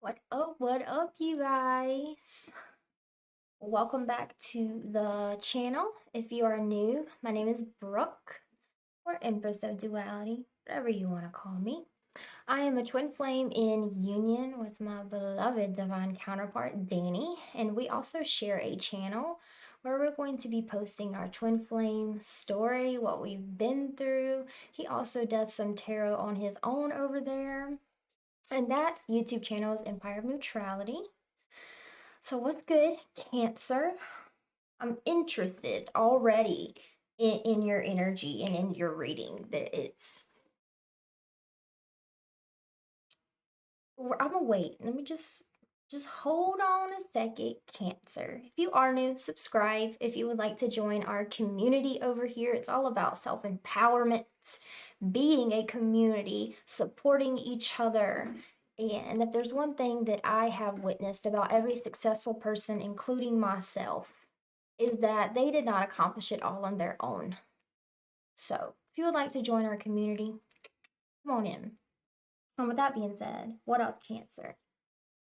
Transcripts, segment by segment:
What up, you guys? Welcome back to the channel. If you are new, my name is Brooke, or Empress of Duality, whatever you want to call me. I am a twin flame in union with my beloved divine counterpart, Danny, and we also share a channel where we're going to be posting our twin flame story, what we've been through. He also does some tarot on his own over there. And that YouTube channel is Empire of Neutrality. So what's good, Cancer? I'm interested already in your energy and in your reading. That it's I'm gonna wait. Let me just hold on a second, Cancer. If you are new, subscribe. If you would like to join our community over here, it's all about self-empowerment, being a community, supporting each other. And if there's one thing that I have witnessed about every successful person, including myself, is that they did not accomplish it all on their own. So if you would like to join our community, come on in. And with that being said, what up, Cancer?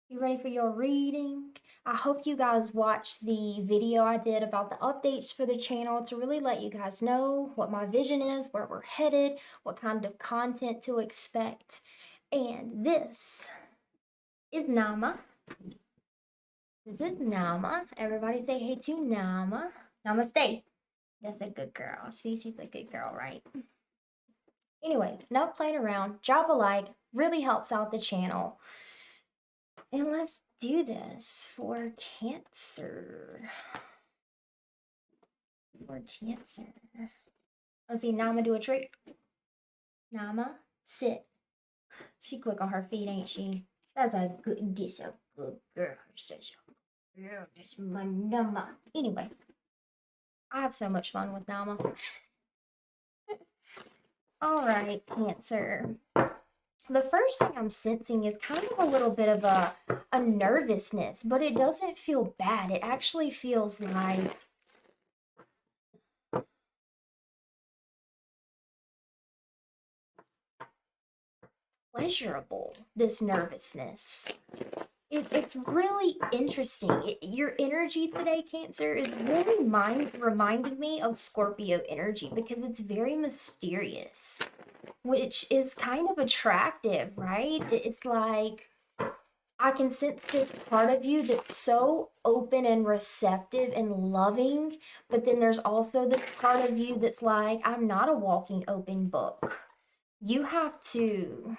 You ready for your reading? I hope you guys watched the video I did about the updates for the channel to really let you guys know what my vision is, where we're headed, what kind of content to expect. And this is Nama. This is Nama. Everybody say hey to Nama. Namaste. That's a good girl. See, she's a good girl, right? Anyway, enough playing around. Drop a like. Really helps out the channel. And let's do this for Cancer. For Cancer. Let's see Nama do a trick. Nama, sit. She quick on her feet, ain't she? That's a good girl. Such a girl. That's my Nama. Anyway, I have so much fun with Nama. All right, Cancer. The first thing I'm sensing is kind of a little bit of a nervousness, but it doesn't feel bad. It actually feels like pleasurable, this nervousness. It's really interesting. Your energy today, Cancer, is really reminding me of Scorpio energy because it's very mysterious, which is kind of attractive, right? It's like I can sense this part of you that's so open and receptive and loving, but then there's also this part of you that's like, I'm not a walking open book. You have to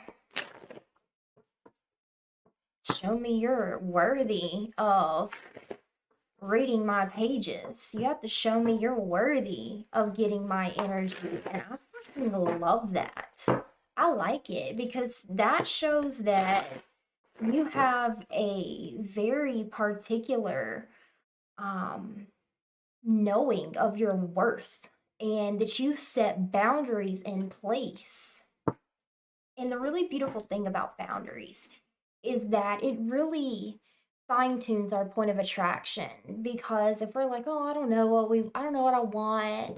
show me you're worthy of reading my pages. You have to show me you're worthy of getting my energy. And I fucking love that. I like it because that shows that you have a very particular knowing of your worth and that you set boundaries in place. And the really beautiful thing about boundaries is that it really fine tunes our point of attraction, because if we're like, oh, I don't know what I want,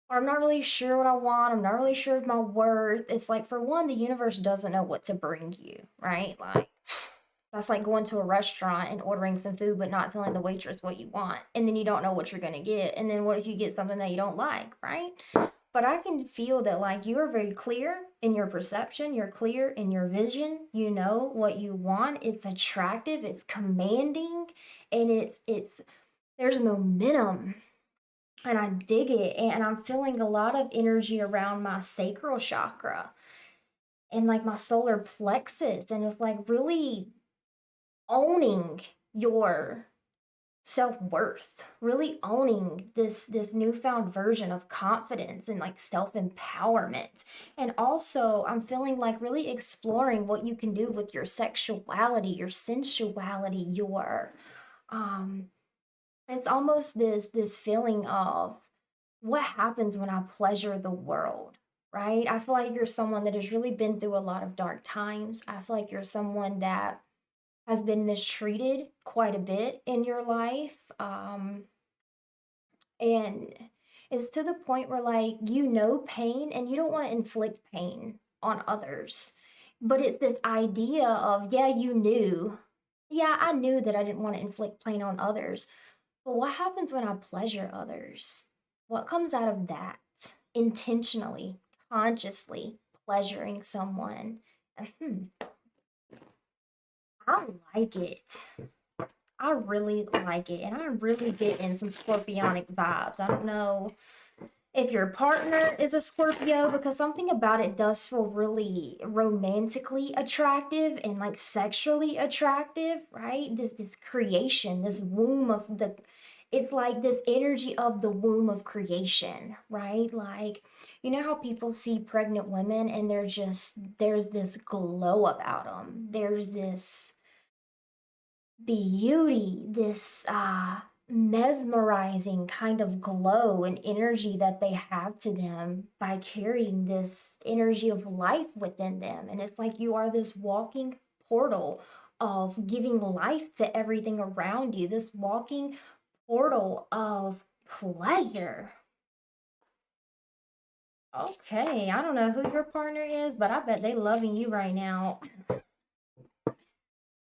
or I'm not really sure what I want, I'm not really sure of my worth, it's like, for one, the universe doesn't know what to bring you, right? Like, that's like going to a restaurant and ordering some food but not telling the waitress what you want, and then you don't know what you're going to get, and then what if you get something that you don't like, right? But I can feel that, like, you are very clear in your perception, you're clear in your vision, you know what you want, it's attractive, it's commanding, and it's there's momentum, and I dig it. And I'm feeling a lot of energy around my sacral chakra and like my solar plexus, and it's like really owning your self-worth, really owning this newfound version of confidence and like self-empowerment. And also I'm feeling like really exploring what you can do with your sexuality, your sensuality, your it's almost this feeling of what happens when I pleasure the world, right? I feel like you're someone that has really been through a lot of dark times. I feel like you're someone that has been mistreated quite a bit in your life. And it's to the point where, like, you know pain and you don't want to inflict pain on others. But it's this idea of, yeah, you knew. Yeah, I knew that I didn't want to inflict pain on others. But what happens when I pleasure others? What comes out of that? Intentionally, consciously pleasuring someone. Hmm, I like it. I really like it. And I really get in some scorpionic vibes. I don't know if your partner is a Scorpio, because something about it does feel really romantically attractive and like sexually attractive, right? This creation, this womb of the, it's like this energy of the womb of creation, right? Like, you know how people see pregnant women and they're just, there's this glow about them. There's this beauty, this mesmerizing kind of glow and energy that they have to them by carrying this energy of life within them. And it's like you are this walking portal of giving life to everything around you, this walking portal of pleasure. Okay, I don't know who your partner is, but I bet they loving you right now.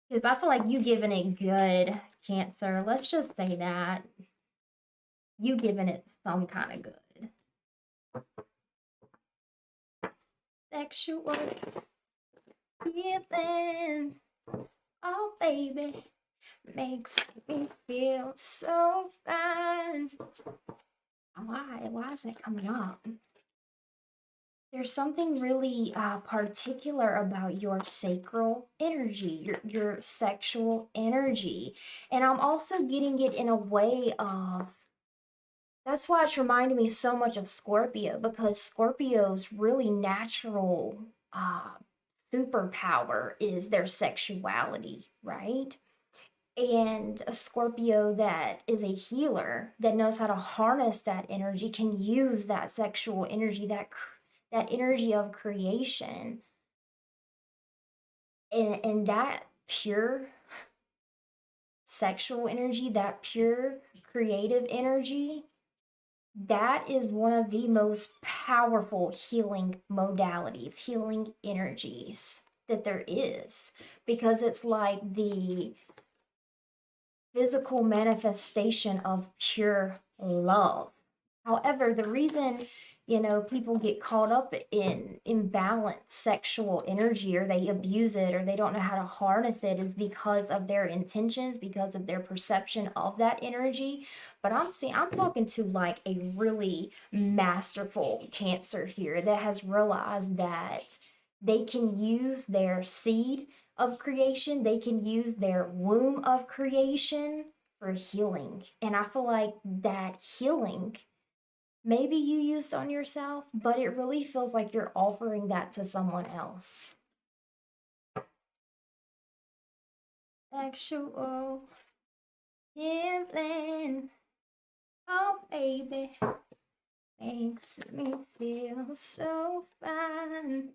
Because I feel like you giving it good, Cancer. Let's just say that. You giving it some kind of good. Sexual feeling. Oh, baby. Makes me feel so fine. Why? Why is that coming up? There's something really particular about your sacral energy, your sexual energy. And I'm also getting it in a way of, that's why it's reminding me so much of Scorpio, because Scorpio's really natural superpower is their sexuality, right? And a Scorpio that is a healer, that knows how to harness that energy, can use that sexual energy, that energy of creation, and that pure sexual energy, that pure creative energy, that is one of the most powerful healing modalities, healing energies that there is, because it's like the physical manifestation of pure love. However, the reason, people get caught up in imbalanced sexual energy, or they abuse it, or they don't know how to harness it, is because of their intentions, because of their perception of that energy. But I'm talking to like a really masterful Cancer here that has realized that they can use their seed of creation, they can use their womb of creation for healing. And I feel like that healing, maybe you used on yourself, but it really feels like you're offering that to someone else. Sexual healing, oh baby, makes me feel so fine,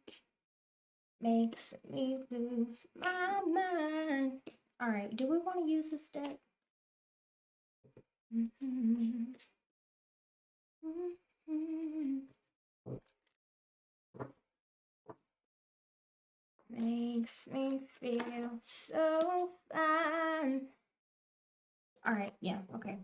makes me lose my mind. All right, do we want to use this deck? Mm-hmm. Mm-hmm. Makes me feel so fine. All right, yeah, okay.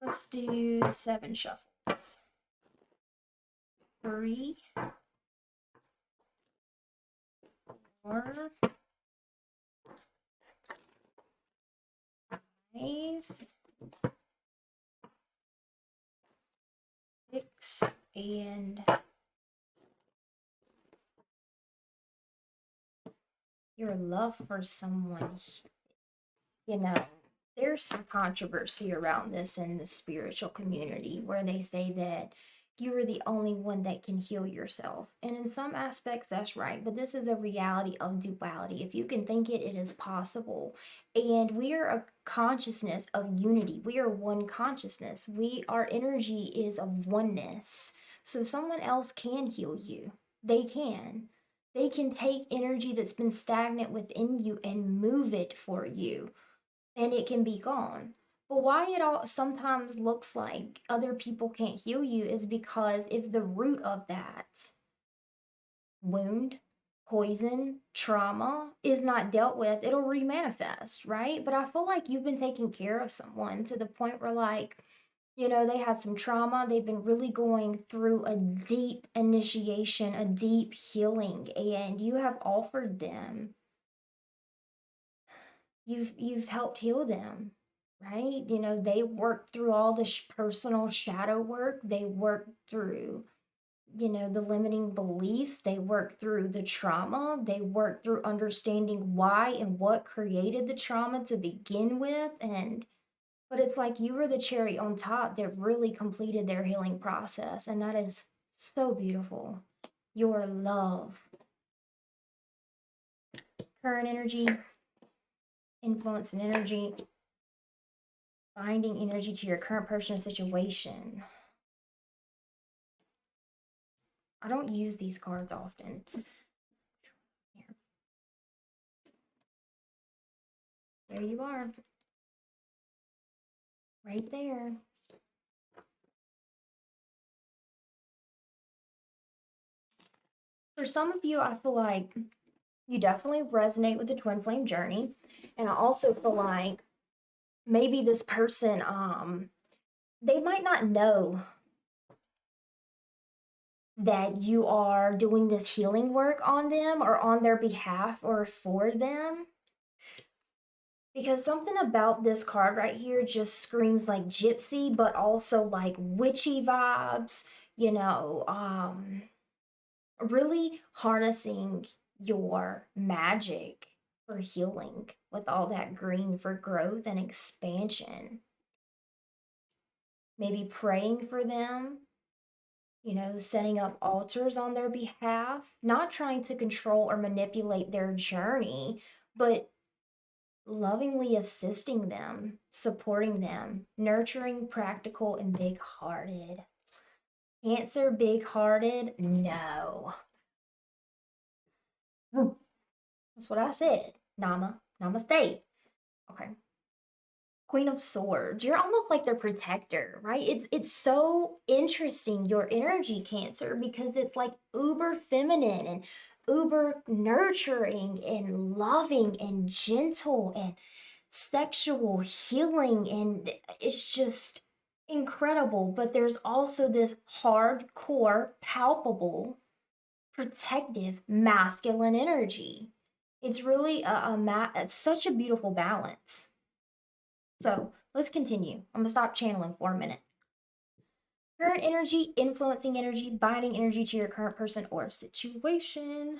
Let's do 7 shuffles. 3, 4, 5, 6, and your love for someone. There's some controversy around this in the spiritual community, where they say that you are the only one that can heal yourself. And in some aspects, that's right. But this is a reality of duality. If you can think it, it is possible. And we are a consciousness of unity. We are one consciousness. Our energy is of oneness. So someone else can heal you. They can. They can take energy that's been stagnant within you and move it for you, and it can be gone. But why it all sometimes looks like other people can't heal you is because if the root of that wound, poison, trauma is not dealt with, it'll remanifest, right? But I feel like you've been taking care of someone to the point where, like, they had some trauma. They've been really going through a deep initiation, a deep healing, and you have offered them. You've helped heal them, right? They worked through all the personal shadow work. They worked through the limiting beliefs. They work through the trauma. They work through understanding why and what created the trauma to begin with. But it's like you were the cherry on top that really completed their healing process. And that is so beautiful. Your love. Current energy, influence and energy, binding energy to your current person or situation. I don't use these cards often. Here. There you are. Right there. For some of you, I feel like you definitely resonate with the twin flame journey. And I also feel like maybe this person, they might not know that you are doing this healing work on them or on their behalf or for them. Because something about this card right here just screams like gypsy, but also like witchy vibes, really harnessing your magic for healing with all that green for growth and expansion. Maybe praying for them, setting up altars on their behalf, not trying to control or manipulate their journey, but lovingly assisting them, supporting them, nurturing, practical, and big hearted. Cancer, big hearted? No. That's what I said. Namaste. Okay. Queen of Swords. You're almost like their protector, right? It's so interesting, your energy, Cancer, because it's like uber feminine and uber nurturing and loving and gentle and sexual healing, and it's just incredible. But there's also this hardcore, palpable, protective masculine energy. It's really such a beautiful balance. So let's continue. I'm gonna stop channeling for a minute. Current energy, influencing energy, binding energy to your current person or situation.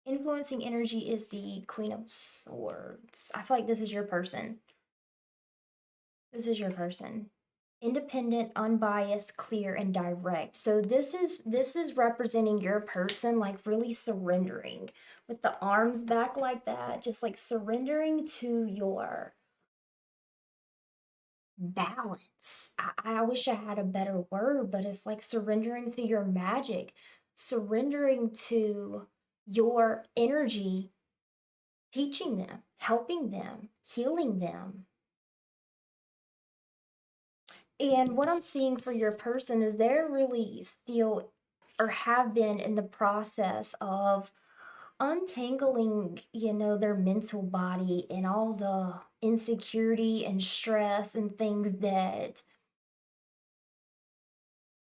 Influencing energy is the Queen of Swords. I feel like this is your person. This is your person. Independent, unbiased, clear, and direct. So this is representing your person, like really surrendering with the arms back like that, just like surrendering to your balance. I wish I had a better word, but it's like surrendering to your magic, surrendering to your energy, teaching them, helping them, healing them. And what I'm seeing for your person is they're really still or have been in the process of untangling, their mental body and all the insecurity and stress and things that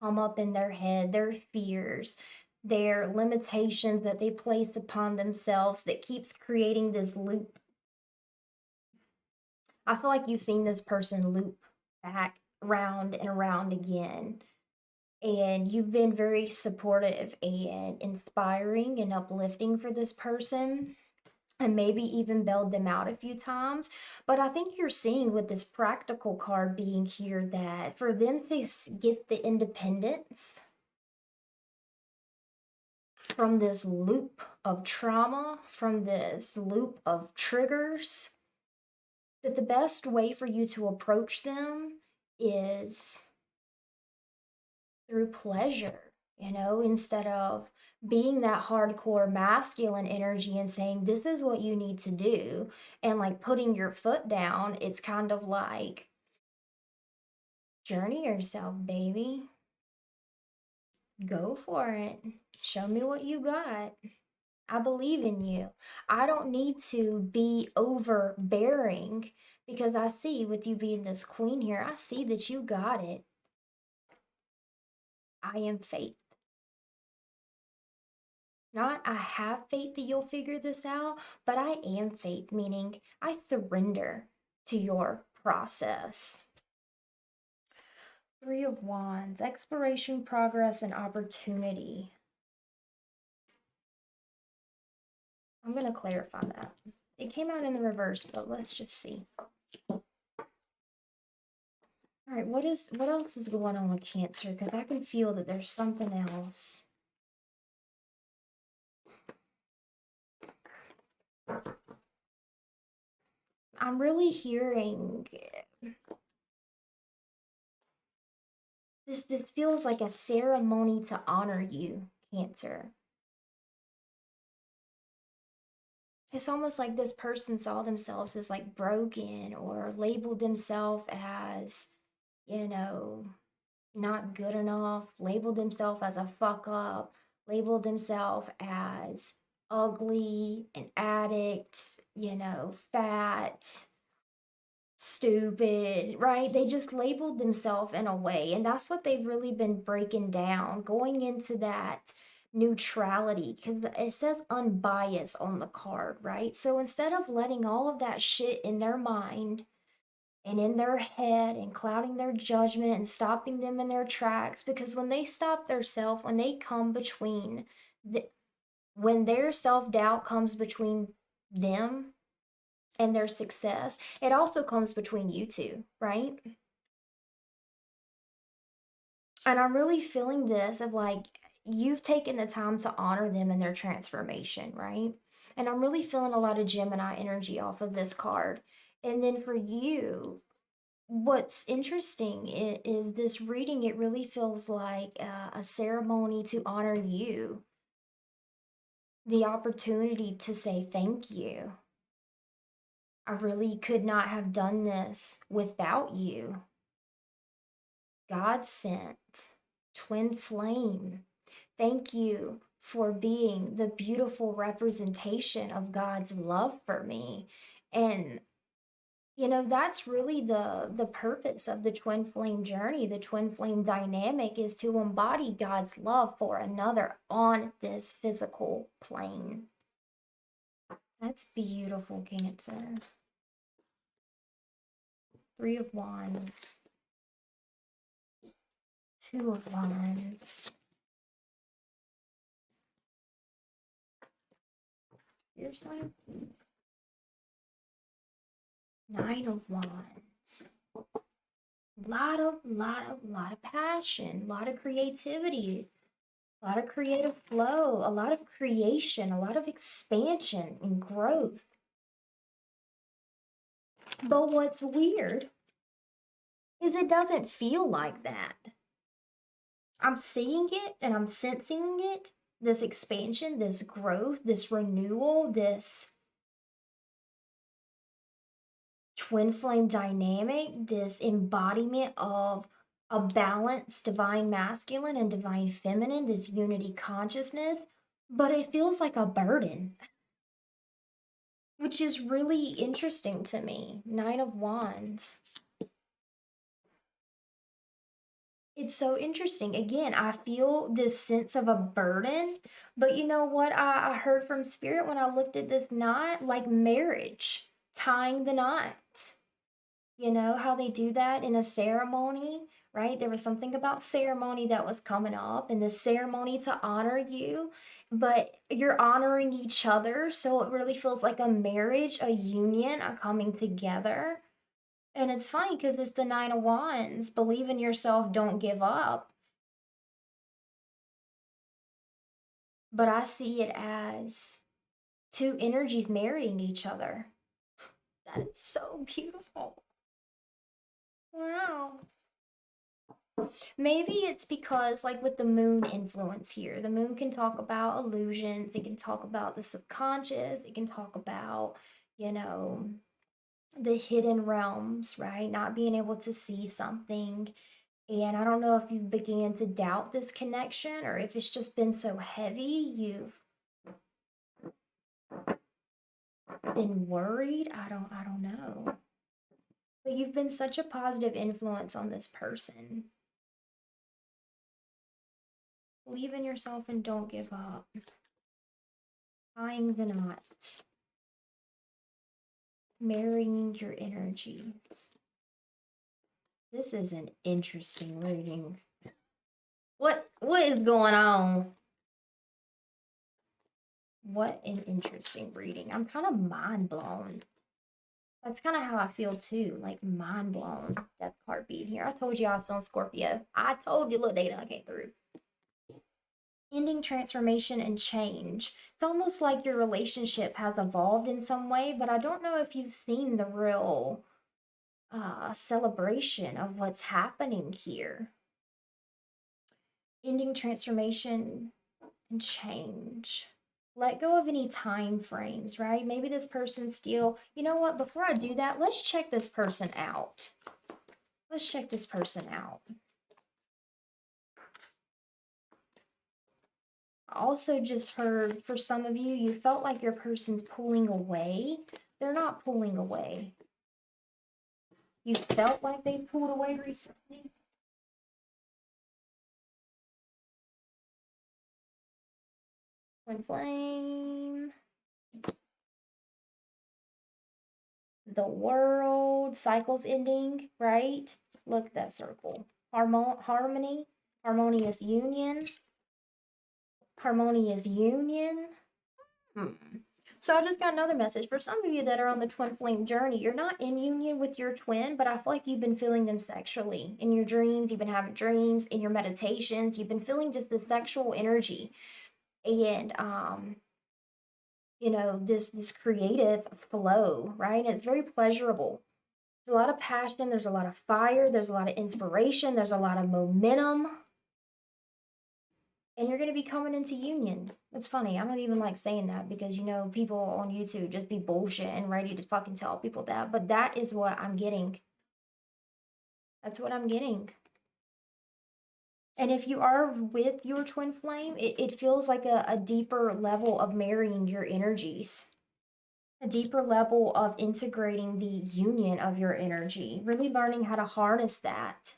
come up in their head, their fears, their limitations that they place upon themselves that keeps creating this loop. I feel like you've seen this person loop back round and around again. And you've been very supportive and inspiring and uplifting for this person, and maybe even bailed them out a few times. But I think you're seeing with this practical card being here that for them to get the independence from this loop of trauma, from this loop of triggers, that the best way for you to approach them is through pleasure, instead of being that hardcore masculine energy and saying, this is what you need to do, and like putting your foot down. It's kind of like, journey yourself, baby. Go for it. Show me what you got. I believe in you. I don't need to be overbearing because I see with you being this queen here, I see that you got it. I am faith. Not I have faith that you'll figure this out, but I am faith, meaning I surrender to your process. Three of Wands, exploration, progress, and opportunity. I'm going to clarify that. It came out in the reverse, but let's just see. All right, what else is going on with Cancer? Because I can feel that there's something else. I'm really hearing this feels like a ceremony to honor you, Cancer. It's almost like this person saw themselves as like broken or labeled themselves as, not good enough, labeled themselves as a fuck up, labeled themselves as ugly, an addict, fat, stupid, right? They just labeled themselves in a way. And that's what they've really been breaking down, going into that neutrality, because it says unbiased on the card, right? So instead of letting all of that shit in their mind and in their head and clouding their judgment and stopping them in their tracks, because when they stop their self, when they come between when their self-doubt comes between them and their success, it also comes between you two, right? And I'm really feeling this of like, you've taken the time to honor them in their transformation, right? And I'm really feeling a lot of Gemini energy off of this card. And then for you, what's interesting is this reading, it really feels like a ceremony to honor you, the opportunity to say thank you. I really could not have done this without you. God sent, twin flame. Thank you for being the beautiful representation of God's love for me. And that's really the purpose of the twin flame journey. The twin flame dynamic is to embody God's love for another on this physical plane. That's beautiful, Cancer. Three of Wands. Two of Wands. Your side. Nine of Wands. Lot of passion, a lot of creativity, a lot of creative flow, a lot of creation, a lot of expansion and growth. But what's weird is it doesn't feel like that. I'm seeing it and I'm sensing it, this expansion, this growth, this renewal, this twin flame dynamic, this embodiment of a balanced divine masculine and divine feminine, this unity consciousness, but it feels like a burden, which is really interesting to me. Nine of Wands. It's so interesting. Again, I feel this sense of a burden, but you know what I heard from Spirit when I looked at this knot? Like marriage, tying the knot. You know how they do that in a ceremony, right? There was something about ceremony that was coming up, and the ceremony to honor you, but you're honoring each other. So it really feels like a marriage, a union, a coming together. And it's funny because it's the Nine of Wands. Believe in yourself, don't give up. But I see it as two energies marrying each other. That is so beautiful. Wow. Maybe it's because, like, with the moon influence here, the moon can talk about illusions, it can talk about the subconscious, it can talk about, you know, the hidden realms, right? Not being able to see something. And I don't know if you've began to doubt this connection or if it's just been so heavy, you've been worried. I don't know. But you've been such a positive influence on this person. Believe in yourself and don't give up. Tying the knot. Marrying your energies. This is an interesting reading. What is going on? What an interesting reading. I'm kind of mind blown. That's kind of how I feel too, like mind blown. Death card being here. I told you I was feeling Scorpio. I told you, little data came through. Ending, transformation, and change. It's almost like your relationship has evolved in some way, but I don't know if you've seen the real celebration of what's happening here. Ending, transformation, and change. Let go of any time frames, right? Maybe this person's still, you know what, before I do that, let's check this person out. Let's check this person out. I also just heard, for some of you, you felt like your person's pulling away. They're not pulling away. You felt like they pulled away recently. Twin flame. The world. Cycles ending, right? Look at that circle. Harmony. Harmonious union. Harmonious union. So I just got another message. For some of you that are on the twin flame journey, you're not in union with your twin, but I feel like you've been feeling them sexually. In your dreams, you've been having dreams. In your meditations, you've been feeling just the sexual energy. And, you know, this creative flow, right? And it's very pleasurable. There's a lot of passion. There's a lot of fire. There's a lot of inspiration. There's a lot of momentum. And you're going to be coming into union. It's funny. I don't even like saying that because, you know, people on YouTube just be bullshit and ready to fucking tell people that. But that is what I'm getting. That's what I'm getting. And if you are with your twin flame, it feels like a deeper level of marrying your energies. A deeper level of integrating the union of your energy. Really learning how to harness that.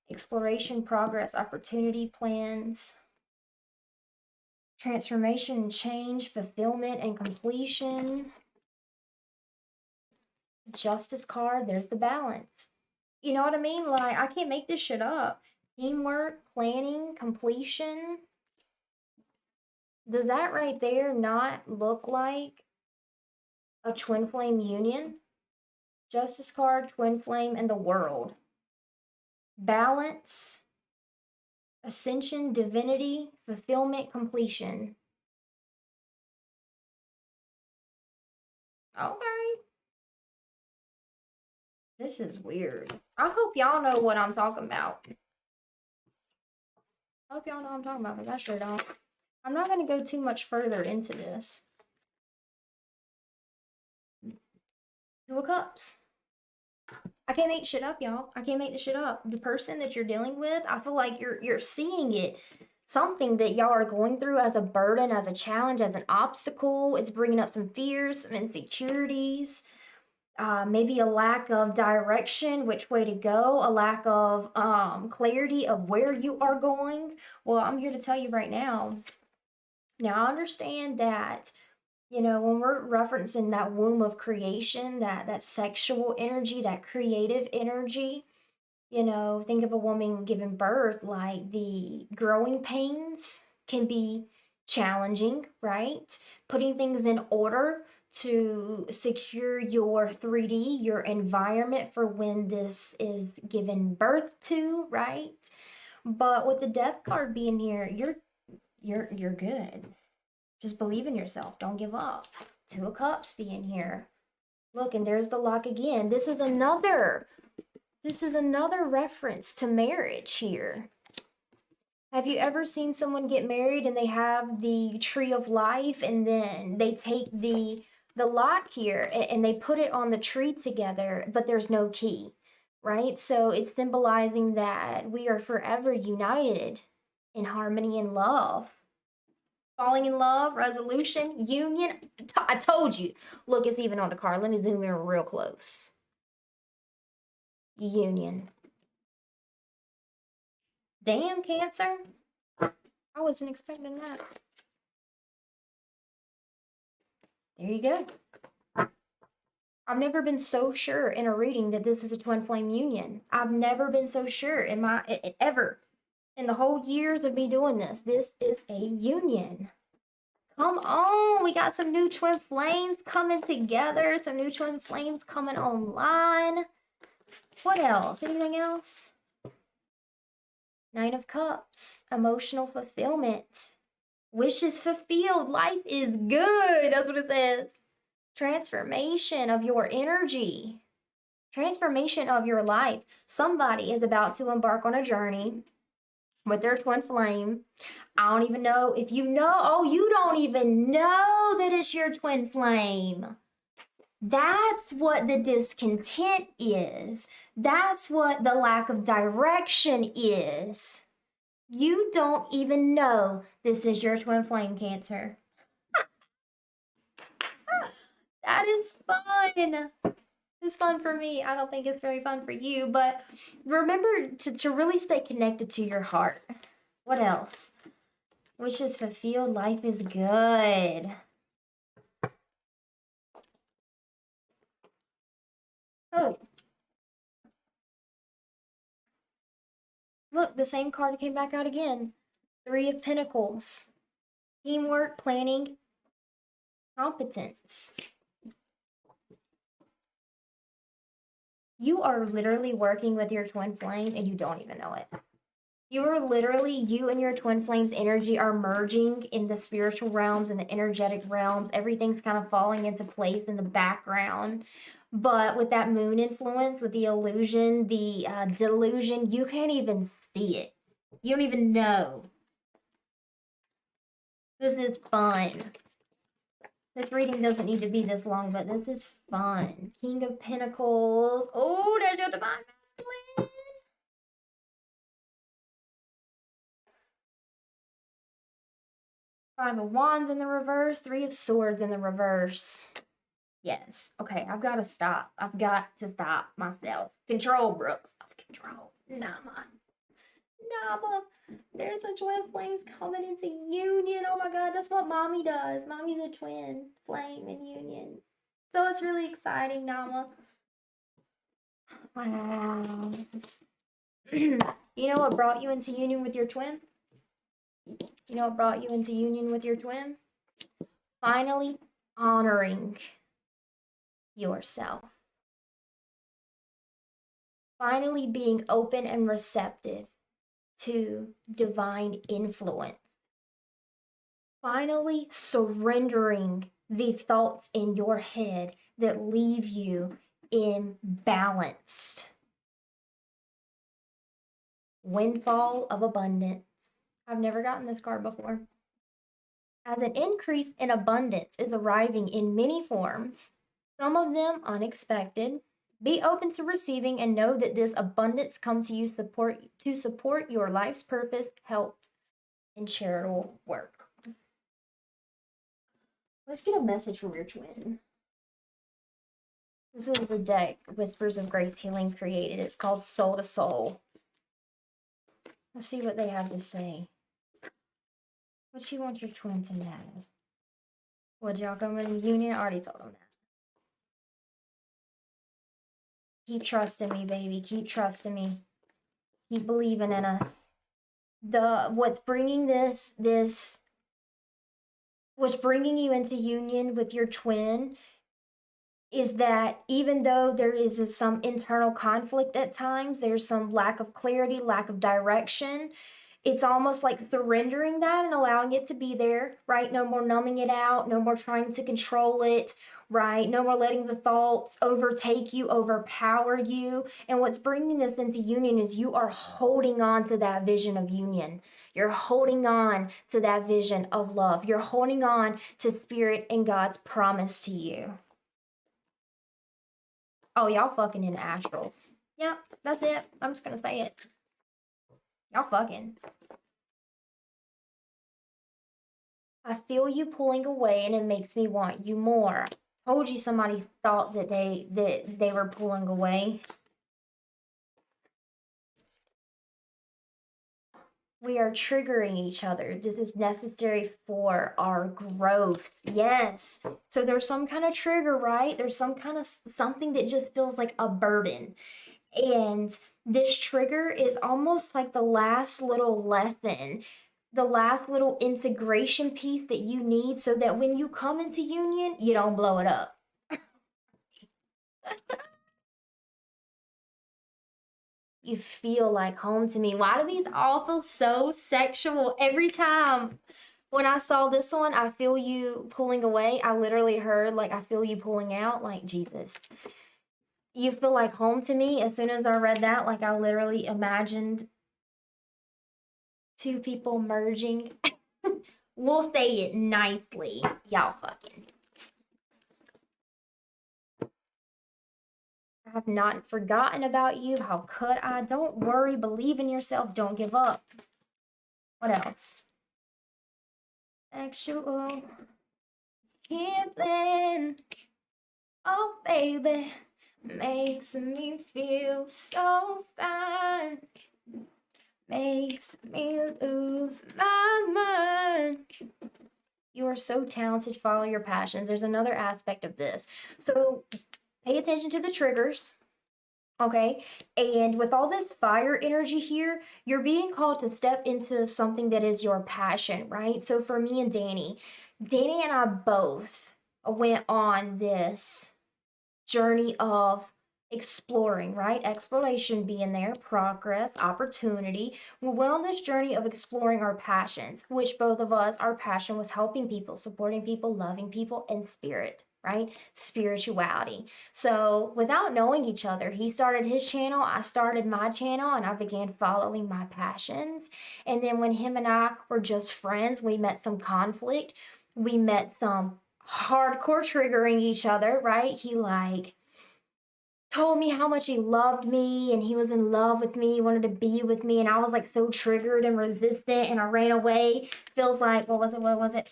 Exploration, progress, opportunity, plans. Transformation, change, fulfillment, and completion. Justice card, there's the balance. You know what I mean? Like, I can't make this shit up. Teamwork, planning, completion. Does that right there not look like a twin flame union? Justice card, twin flame, and the world. Balance, ascension, divinity, fulfillment, completion. Okay. This is weird. I hope y'all know what I'm talking about. I hope y'all know what I'm talking about, because I sure don't. I'm not going to go too much further into this. Two of Cups. I can't make shit up, y'all. I can't make this shit up. The person that you're dealing with, I feel like you're seeing it. Something that y'all are going through as a burden, as a challenge, as an obstacle. It's bringing up some fears, some insecurities. Maybe a lack of direction, which way to go, a lack of clarity of where you are going. Well, I'm here to tell you right now. Now, I understand that, you know, when we're referencing that womb of creation, that sexual energy, that creative energy, you know, think of a woman giving birth, like the growing pains can be challenging, right? Putting things in order to secure your 3D, your environment for when this is given birth to, right? But with the death card being here, you're good. Just believe in yourself. Don't give up. Two of Cups being here. Look, and there's the lock again. This is another This is another reference to marriage here. Have you ever seen someone get married and they have the tree of life, and then they take the lock here and they put it on the tree together, but there's no key, right? So it's symbolizing that we are forever united in harmony and love. Falling in love, resolution, union. I told you. Look, it's even on the card. Let me zoom in real close. Union. Damn, Cancer. I wasn't expecting that. There you go. I've never been so sure in a reading that this is a twin flame union. I've never been so sure in my ever in the whole years of me doing this. This is a union. Come on, we got some new twin flames coming together. Some new twin flames coming online. What else? Anything else? Nine of Cups, emotional fulfillment, wishes fulfilled, life is good. That's what it says. Transformation of your energy, transformation of your life. Somebody is about to embark on a journey with their twin flame. I don't even know if you know. Oh, you don't even know that it's your twin flame. That's what the discontent is. That's what the lack of direction is. You don't even know this is your twin flame, Cancer. That is fun. It's fun for me. I don't think it's very fun for you, but remember to really stay connected to your heart. What else? Wishes fulfilled, life is good. Oh. Look, the same card came back out again. Three of Pentacles. Teamwork, planning, competence. You are literally working with your twin flame and you don't even know it. You are literally, you and your twin flame's energy are merging in the spiritual realms and the energetic realms. Everything's kind of falling into place in the background. But with that moon influence, with the illusion, the delusion, you can't even see it. You don't even know. This is fun. This reading doesn't need to be this long, but this is fun. King of Pentacles. Oh, there's your divine masculine. Five of Wands in the reverse. Three of Swords in the reverse. Yes. Okay, I've got to stop. I've got to stop myself. Control, Brooke. Self-control. Nama. There's a twin flames coming into union. Oh my God, that's what mommy does. Mommy's a twin flame in union. So it's really exciting, Nama. Wow. You know what brought you into union with your twin? You know what brought you into union with your twin? Finally honoring yourself. Finally being open and receptive to divine influence. Finally surrendering the thoughts in your head that leave you imbalanced. Windfall of abundance. I've never gotten this card before. As an increase in abundance is arriving in many forms, some of them unexpected. Be open to receiving and know that this abundance comes to you to support your life's purpose, health, and charitable work. Let's get a message from your twin. This is the deck Whispers of Grace Healing created. It's called Soul to Soul. Let's see what they have to say. What you want your twin to know? Would y'all come in union? I already told them that. Keep trusting me, baby. Keep trusting me. Keep believing in us. What's bringing what's bringing you into union with your twin is that even though there is some internal conflict at times, there's some lack of clarity, lack of direction, it's almost like surrendering that and allowing it to be there, right? No more numbing it out, no more trying to control it. right? No more letting the thoughts overtake you, overpower you. And what's bringing this into union is you are holding on to that vision of union. You're holding on to that vision of love. You're holding on to Spirit and God's promise to you. Oh, y'all fucking in astrals. Yep, that's it. I'm just gonna say it. Y'all fucking. I feel you pulling away and it makes me want you more. Told you somebody thought that they were pulling away. We are triggering each other. This is necessary for our growth. Yes. So there's some kind of trigger, right? There's some kind of something that just feels like a burden. And this trigger is almost like the last little lesson, the last little integration piece that you need so that when you come into union, you don't blow it up. You feel like home to me. Why do these all feel so sexual every time? When I saw this one, I feel you pulling away. I literally heard, like, I feel you pulling out, like, Jesus. You feel like home to me. As soon as I read that, like, I literally imagined two people merging. We'll say it nicely. Y'all fucking. I have not forgotten about you. How could I? Don't worry. Believe in yourself. Don't give up. What else? Sexual healing. Oh, baby. Makes me feel so fine. Makes me lose my mind. You are so talented. Follow your passions. There's another aspect of this. So pay attention to the triggers. Okay. And with all this fire energy here, you're being called to step into something that is your passion, right? So for me and Danny and I both went on this journey of exploring, right? Exploration being there, progress, opportunity. We went on this journey of exploring our passions, which both of us, our passion was helping people, supporting people, loving people, and spirit, right? Spirituality. So without knowing each other, he started his channel, I started my channel, and I began following my passions. And then when him and I were just friends, we met some conflict. We met some hardcore triggering each other, right? He like told me how much he loved me and he was in love with me, wanted to be with me, and I was like so triggered and resistant and I ran away. Feels like, what was it?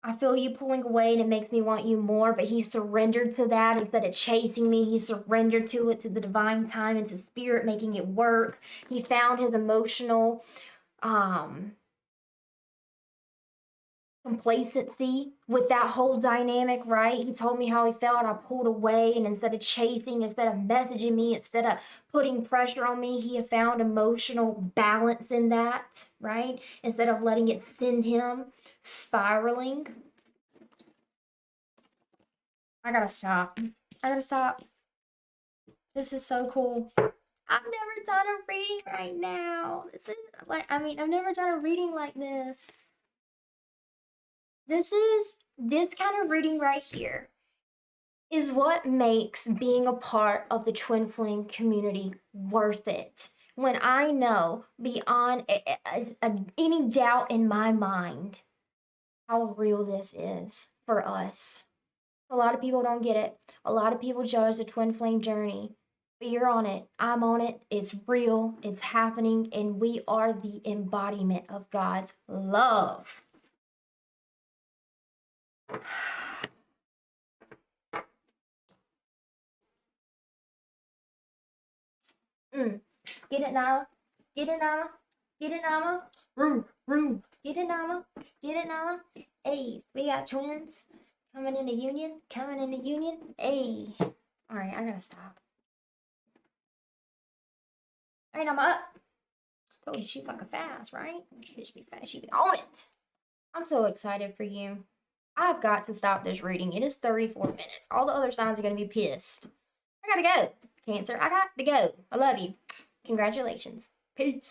I feel you pulling away and it makes me want you more, but he surrendered to that instead of chasing me. He surrendered to it, to the divine time and to spirit making it work. He found his emotional complacency with that whole dynamic, right? He told me how he felt. I pulled away, and instead of chasing, instead of messaging me, instead of putting pressure on me, he had found emotional balance in that, right? Instead of letting it send him spiraling. I gotta stop. This is so cool. I've never done a reading right now. This is like, I've never done a reading like this. This kind of reading right here is what makes being a part of the Twin Flame community worth it. When I know beyond any doubt in my mind how real this is for us. A lot of people don't get it. A lot of people judge the Twin Flame journey. But you're on it. I'm on it. It's real. It's happening. And we are the embodiment of God's love. Get it now. Get it now. Get it now. Room. Get it now. Get it now. Hey, we got twins coming into union. Hey. All right, I gotta stop. All right, I'm up. Told you she fucking fast, right? She should be fast. She be on it. I'm so excited for you. I've got to stop this reading. It is 34 minutes. All the other signs are going to be pissed. I gotta go. Cancer, I got to go. I love you. Congratulations. Peace.